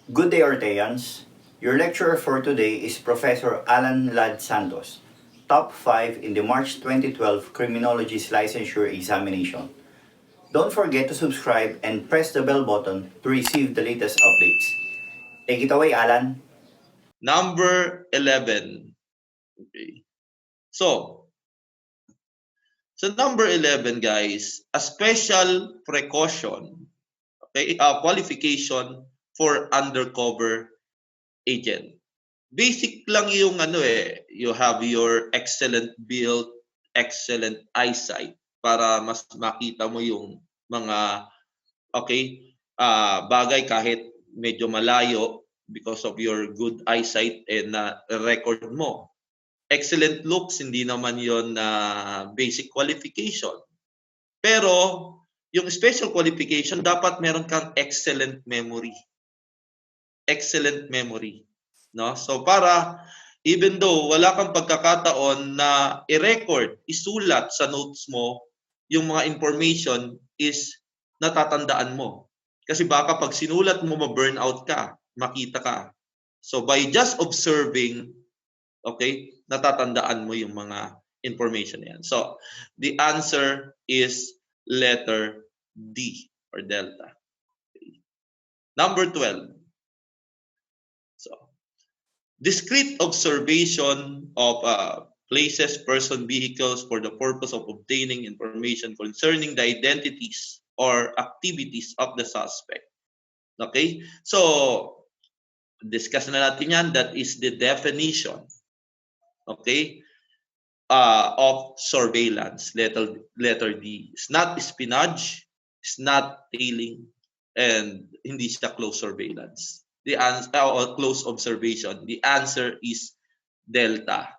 Good day, Orteans. Your lecturer for today is Professor Allan Santos, top 5 in the March 2012 Criminology's licensure examination. Don't forget to subscribe and press the bell button to receive the latest updates. Take it away, Allan. Number 11. Okay. So number 11, guys, a special precaution, okay, qualification for undercover agent. Basic lang yung you have your excellent build, excellent eyesight para mas makita mo yung mga bagay kahit medyo malayo because of your good eyesight and record mo. Excellent looks, hindi naman yon na basic qualification. Pero yung special qualification, dapat meron kang excellent memory. Excellent memory. No? So para even though wala kang pagkakataon na i-record, isulat sa notes mo yung mga information is natatandaan mo. Kasi baka pag sinulat mo, ma-burnout ka, makita ka. So by just observing, okay, natatandaan mo yung mga information yan. So the answer is letter D or Delta. Okay. Number 12. So discrete observation of places, person, vehicles for the purpose of obtaining information concerning the identities or activities of the suspect. Okay? So, discuss na natin yan. That is the definition, okay, of surveillance. Letter D. It's not espionage, it's not tailing, and hindi siya close surveillance. The answer, or close observation. The answer is Delta,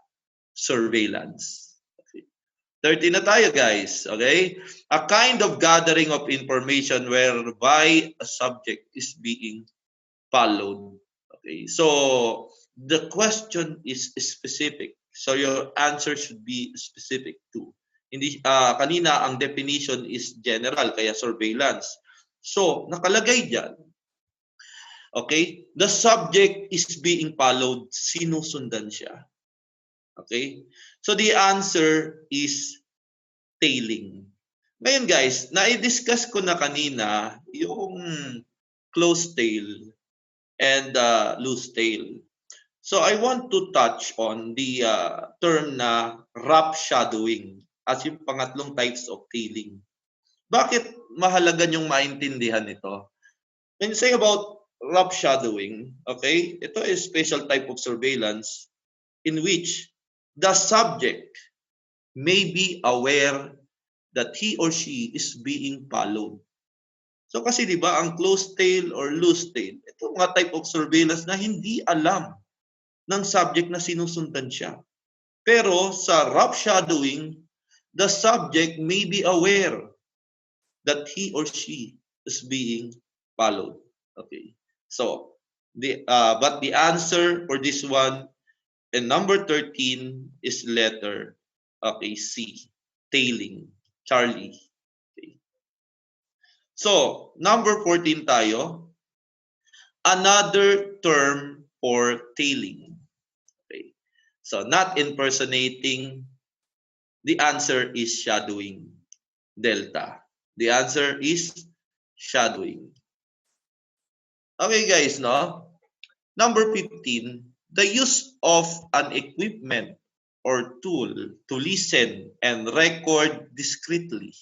surveillance. Okay. 13 na tayo, guys. Okay? A kind of gathering of information whereby a subject is being followed. Okay. So, the question is specific. So, your answer should be specific too. Hindi, kanina, ang definition is general, kaya surveillance. So, nakalagay dyan, okay, the subject is being followed, sinusundan siya. Okay? So the answer is tailing. Ngayon guys, na-discuss ko na kanina yung close tail and loose tail. So I want to touch on the term na rough shadowing as yung pangatlong types of tailing. Bakit mahalaga yung maintindihan ito? When you say about rough shadowing, okay, ito is special type of surveillance in which the subject may be aware that he or she is being followed. So kasi di ba ang close tail or loose tail, ito mga type of surveillance na hindi alam ng subject na sinusundan siya. Pero sa rough shadowing, the subject may be aware that he or she is being followed. Okay. So, but the answer for this one and number 13 is letter, okay, C, tailing, Charlie. Okay. So, number 14 tayo, another term for tailing. Okay. So, not impersonating, the answer is shadowing, Delta. The answer is shadowing. Okay guys, no? Number 15, the use of an equipment or tool to listen and record discreetly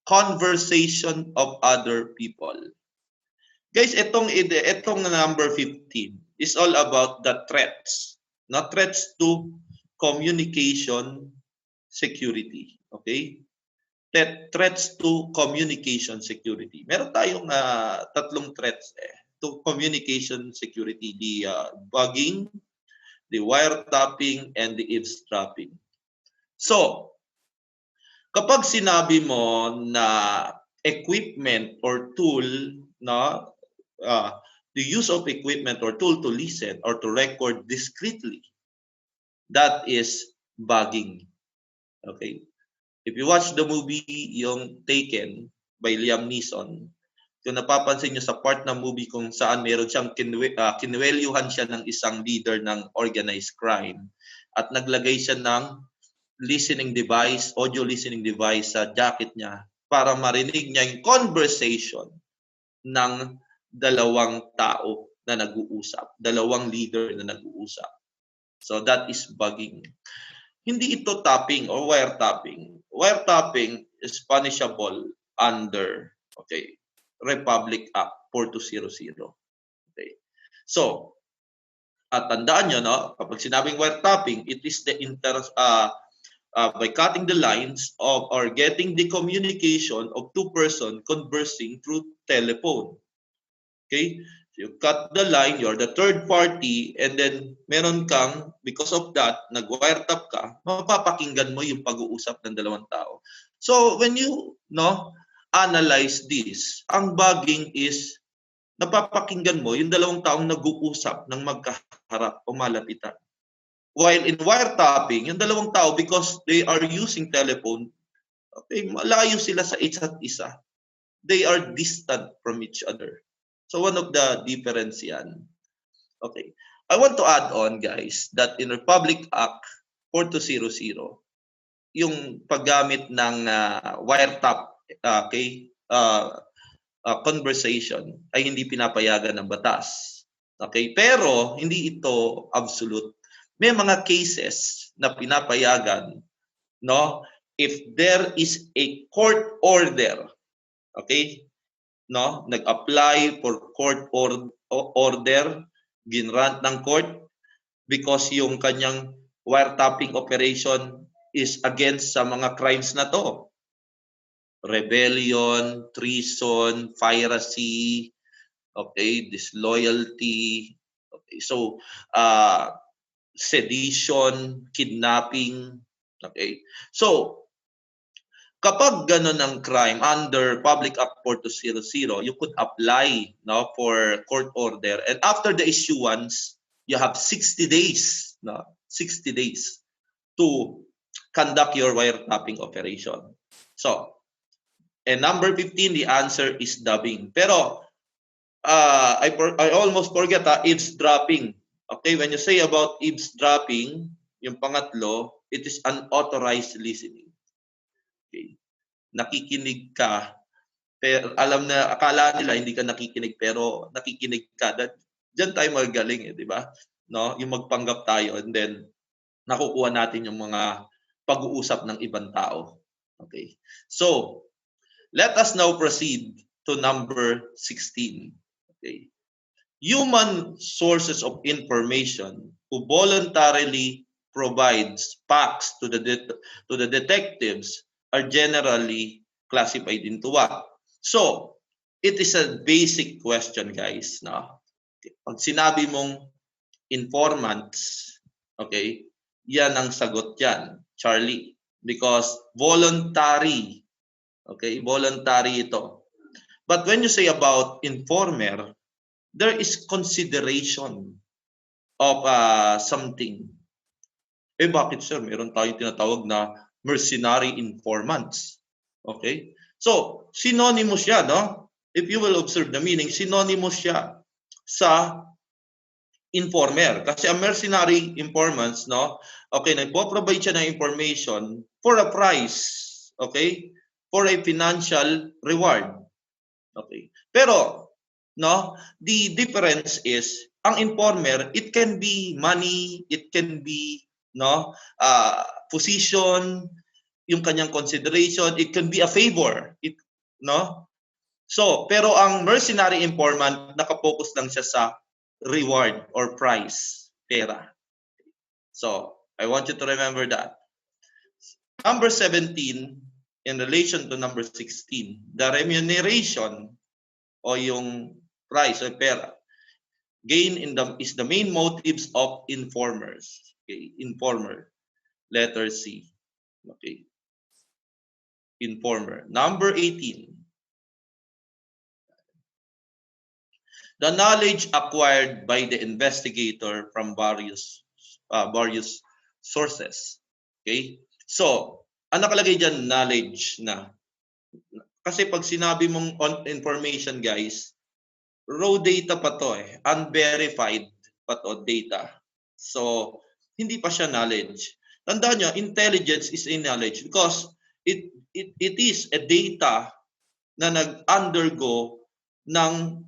conversation of other people. Guys, itong number 15 is all about the threats. Not threats to communication security. Okay? Threats to communication security. Meron tayong tatlong threats to communication security, the bugging, the wiretapping, and the eavesdropping. So, kapag sinabi mo na equipment or tool, no, the use of equipment or tool to listen or to record discreetly, that is bugging. Okay? If you watch the movie yung Taken by Liam Neeson, Kung napapansin nyo sa part ng movie kung saan meron siyang kinwelyuhan siya ng isang leader ng organized crime at naglagay siya ng listening device, audio listening device sa jacket niya para marinig niya yung conversation ng dalawang tao na nag-uusap, dalawang leader na nag-uusap. So that is bugging. Hindi ito tapping or wiretapping. Wiretapping is punishable under Republic Act 4200. Okay. So, at tandaan nyo, no, kapag sinabing wiretapping, it is the by cutting the lines of or getting the communication of two persons conversing through telephone. Okay? You cut the line, you're the third party, and then meron kang, because of that, nag-wiretap ka, mapapakinggan mo yung pag-uusap ng dalawang tao. So, when you analyze this, ang bugging is, napapakinggan mo yung dalawang taong nag-uusap ng magkaharap o malapitan. While in wiretapping, yung dalawang tao, because they are using telephone, malayo sila sa isa't isa. They are distant from each other. So one of the difference yan. Okay. I want to add on, guys, that in Republic Act 4200, yung paggamit ng wiretap conversation ay hindi pinapayagan ng batas. Okay? Pero hindi ito absolute. May mga cases na pinapayagan, no? If there is a court order, okay? No, nag-apply for court order, ginrant ng court because yung kanyang wiretapping operation is against sa mga crimes na to. Rebellion, treason, piracy, disloyalty, so sedition, kidnapping, so kapag ganun ang crime under Public Act 4200, you could apply for court order, and after the issuance, you have 60 days, 60 days to conduct your wiretapping operation. So, and number 15, the answer is dubbing. Pero I almost forget eavesdropping. Okay, when you say about eavesdropping, yung pangatlo, it is unauthorized listening. Okay. Nakikinig ka, pero akala nila hindi ka nakikinig, pero nakikinig ka. Diyan tayo magaling, di ba? No, yung magpanggap tayo, and then nakukuha natin yung mga pag-uusap ng ibang tao. Okay. So, let us now proceed to number 16. Okay. Human sources of information who voluntarily provides facts to the detectives are generally classified into what? So, it is a basic question, guys. No? Pag sinabi mong informants, okay, yan ang sagot yan, Charlie. Because voluntary, okay, voluntary ito. But when you say about informer, there is consideration of something. Bakit sir? Meron tayong tinatawag na mercenary informants. Okay? So, synonymous siya, no? If you will observe the meaning, synonymous siya sa informer. Kasi ang mercenary informants, no? Okay, nagpo-provide siya ng information for a price. Okay? For a financial reward. Okay? Pero, no, the difference is, ang informer, it can be money, it can be position, yung kanyang consideration, it can be a favor, so pero ang mercenary informant, nakapokus lang siya sa reward or price, pera. So I want you to remember that. Number 17, in relation to number 16, the remuneration o yung price o pera, gain is the main motives of informers. Okay, informer. Letter C. Okay. Informer. Number 18. The knowledge acquired by the investigator from various sources. Okay? So, ang nakalagay dyan, knowledge na. Kasi pag sinabi mong on information, guys, raw data pa to eh. Unverified pa to data. So, hindi pa siya knowledge. Tandaan nyo, intelligence is a knowledge because it is a data na nag-undergo ng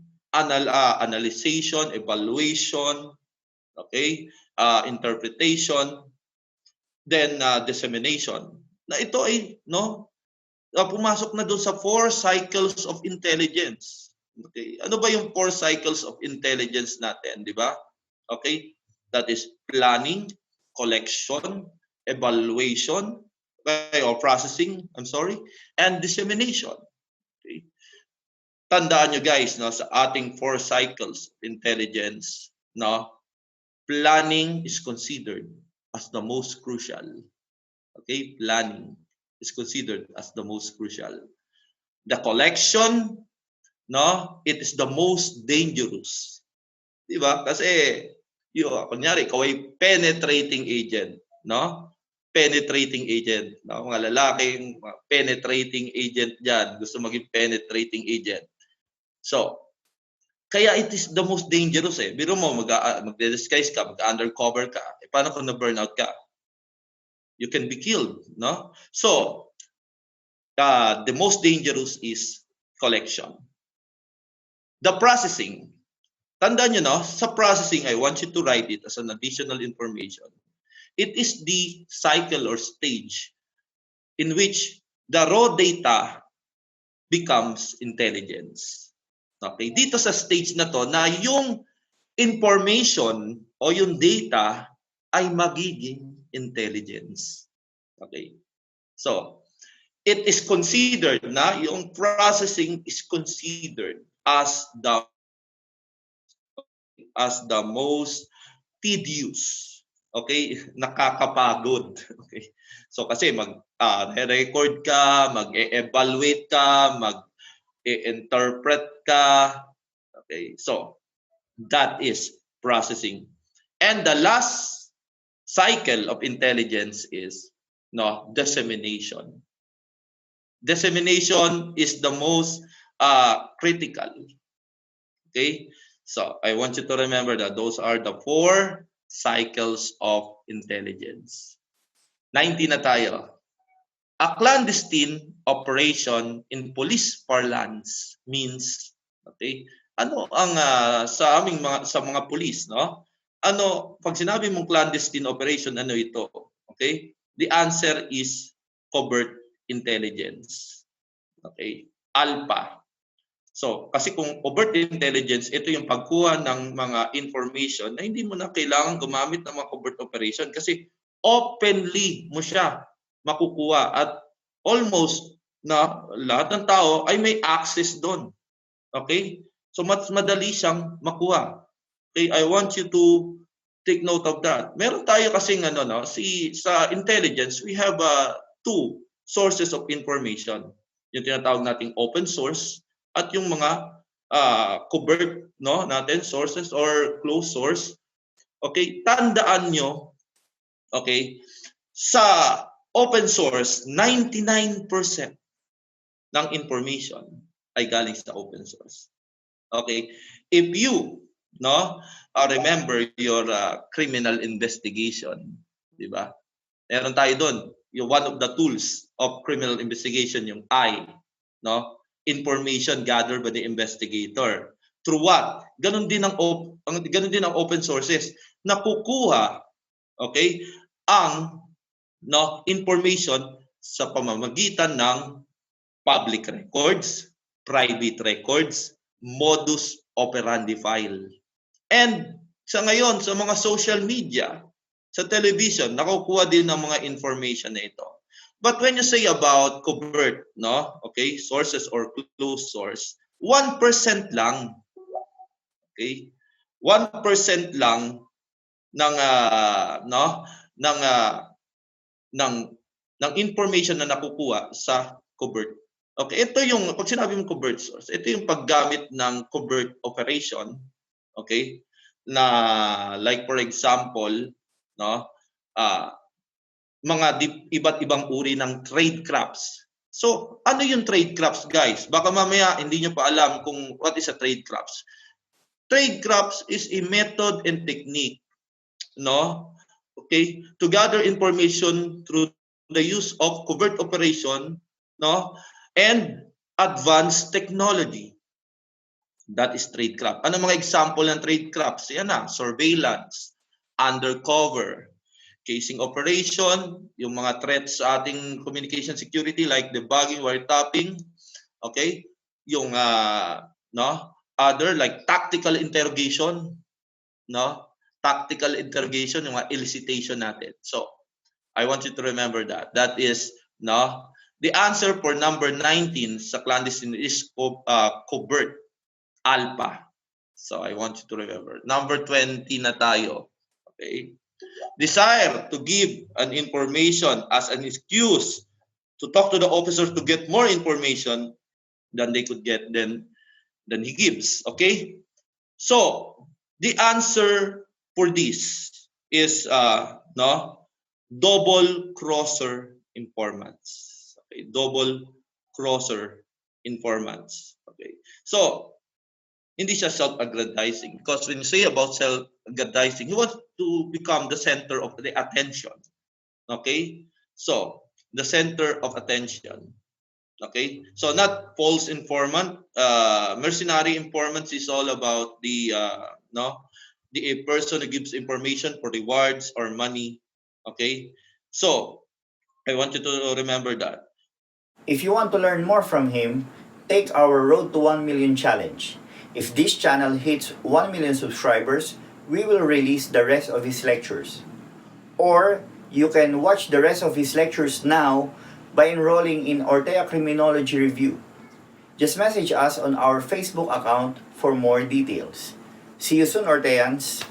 analyzation, evaluation, okay, interpretation, then dissemination. Na ito ay pumasok na doon sa 4 cycles of intelligence. Okay? Ano ba yung 4 cycles of intelligence natin, di ba? Okay? That is planning, collection, evaluation, okay, or processing, and dissemination. Okay? Tandaan nyo guys, sa ating 4 cycles of intelligence, planning is considered as the most crucial. Okay? Planning is considered as the most crucial. The collection, it is the most dangerous. Diba? Kasi, kunyari, ikaw ay penetrating agent, Penetrating agent, mga lalaking penetrating agent dyan, gusto maging penetrating agent. So, kaya it is the most dangerous eh. Biro mo, mag-disguise ka, mag-undercover ka. Paano kung na-burnout ka? You can be killed, So, the most dangerous is collection. The processing. Tandaan nyo, sa processing, I want you to write it as an additional information. It is the cycle or stage in which the raw data becomes intelligence. Okay, dito sa stage na to na yung information o yung data ay magiging intelligence. Okay. So, it is considered yung processing is considered as the most tedious. Okay? Nakakapagod. Okay? So, kasi mag-record ka, mag-evaluate ka, mag-interpret ka. Okay? So, that is processing. And the last cycle of intelligence is dissemination. Dissemination is the most critical. Okay? So, I want you to remember that those are the 4 cycles of intelligence. 19 na tayo. A clandestine operation in police parlance means, okay, ano ang sa mga police, pag sinabi mong clandestine operation, ano ito? Okay? The answer is covert intelligence. Okay? Alpha. So, kasi kung covert intelligence, ito yung pagkuha ng mga information na hindi mo na kailangan gumamit ng mga covert operation kasi openly mo siya makukuha at almost lahat ng tao ay may access doon. Okay? So, mas madali siyang makuha. Okay? I want you to take note of that. Meron tayo kasing sa intelligence, we have 2 sources of information. Yung tinatawag nating open source at yung mga covert natin sources or closed source. Okay, tandaan nyo, okay, sa open source 99% ng information ay galing sa open source. Okay, if you remember your criminal investigation, di ba? Meron tayo doon, yung one of the tools of criminal investigation, yung information gathered by the investigator. Through what? Ganun din ang open sources. Nakukuha, okay, ang information sa pamamagitan ng public records, private records, modus operandi file. And sa ngayon, sa mga social media, sa television, nakukuha din ng mga information na ito. But when you say about covert, okay, sources or closed source, 1% lang, okay, 1% lang ng information na nakukuha sa covert. Okay, ito yung pag sinabi mong covert source, ito yung paggamit ng covert operation, okay, na like for example, mga iba't ibang uri ng trade crops. So, ano yung trade crafts, guys? Baka mamaya hindi nyo pa alam kung what is a trade crafts. Trade crafts is a method and technique, no? Okay, to gather information through the use of covert operation, no, and advanced technology. That is tradecraft. Ano mga example ng tradecrafts? Yan na, surveillance, undercover, casing operation, yung mga threats sa ating communication security like debugging, wiretapping, okay? Yung no, other like tactical interrogation, no? Tactical interrogation, yung mga elicitation natin. So, I want you to remember that. That is, no, the answer for number 19 sa clandestine is covert, alpha. So, I want you to remember. Number 20 na tayo. Okay? Desire to give an information as an excuse to talk to the officers to get more information than they could get than he gives. Okay? So, the answer for this is no, double crosser informants. Okay, double crosser informants. Okay. So, hindi siya self-aggrandizing because when you say about self-aggrandizing, you want to become the center of the attention. Okay? So, the center of attention. Okay? So, not false informant. Mercenary informants is all about the no, the person who gives information for rewards or money. Okay? So, I want you to remember that. If you want to learn more from him, take our Road to 1 Million challenge. If this channel hits 1 million subscribers, we will release the rest of his lectures. Or you can watch the rest of his lectures now by enrolling in Ortea Criminology Review. Just message us on our Facebook account for more details. See you soon, Orteans!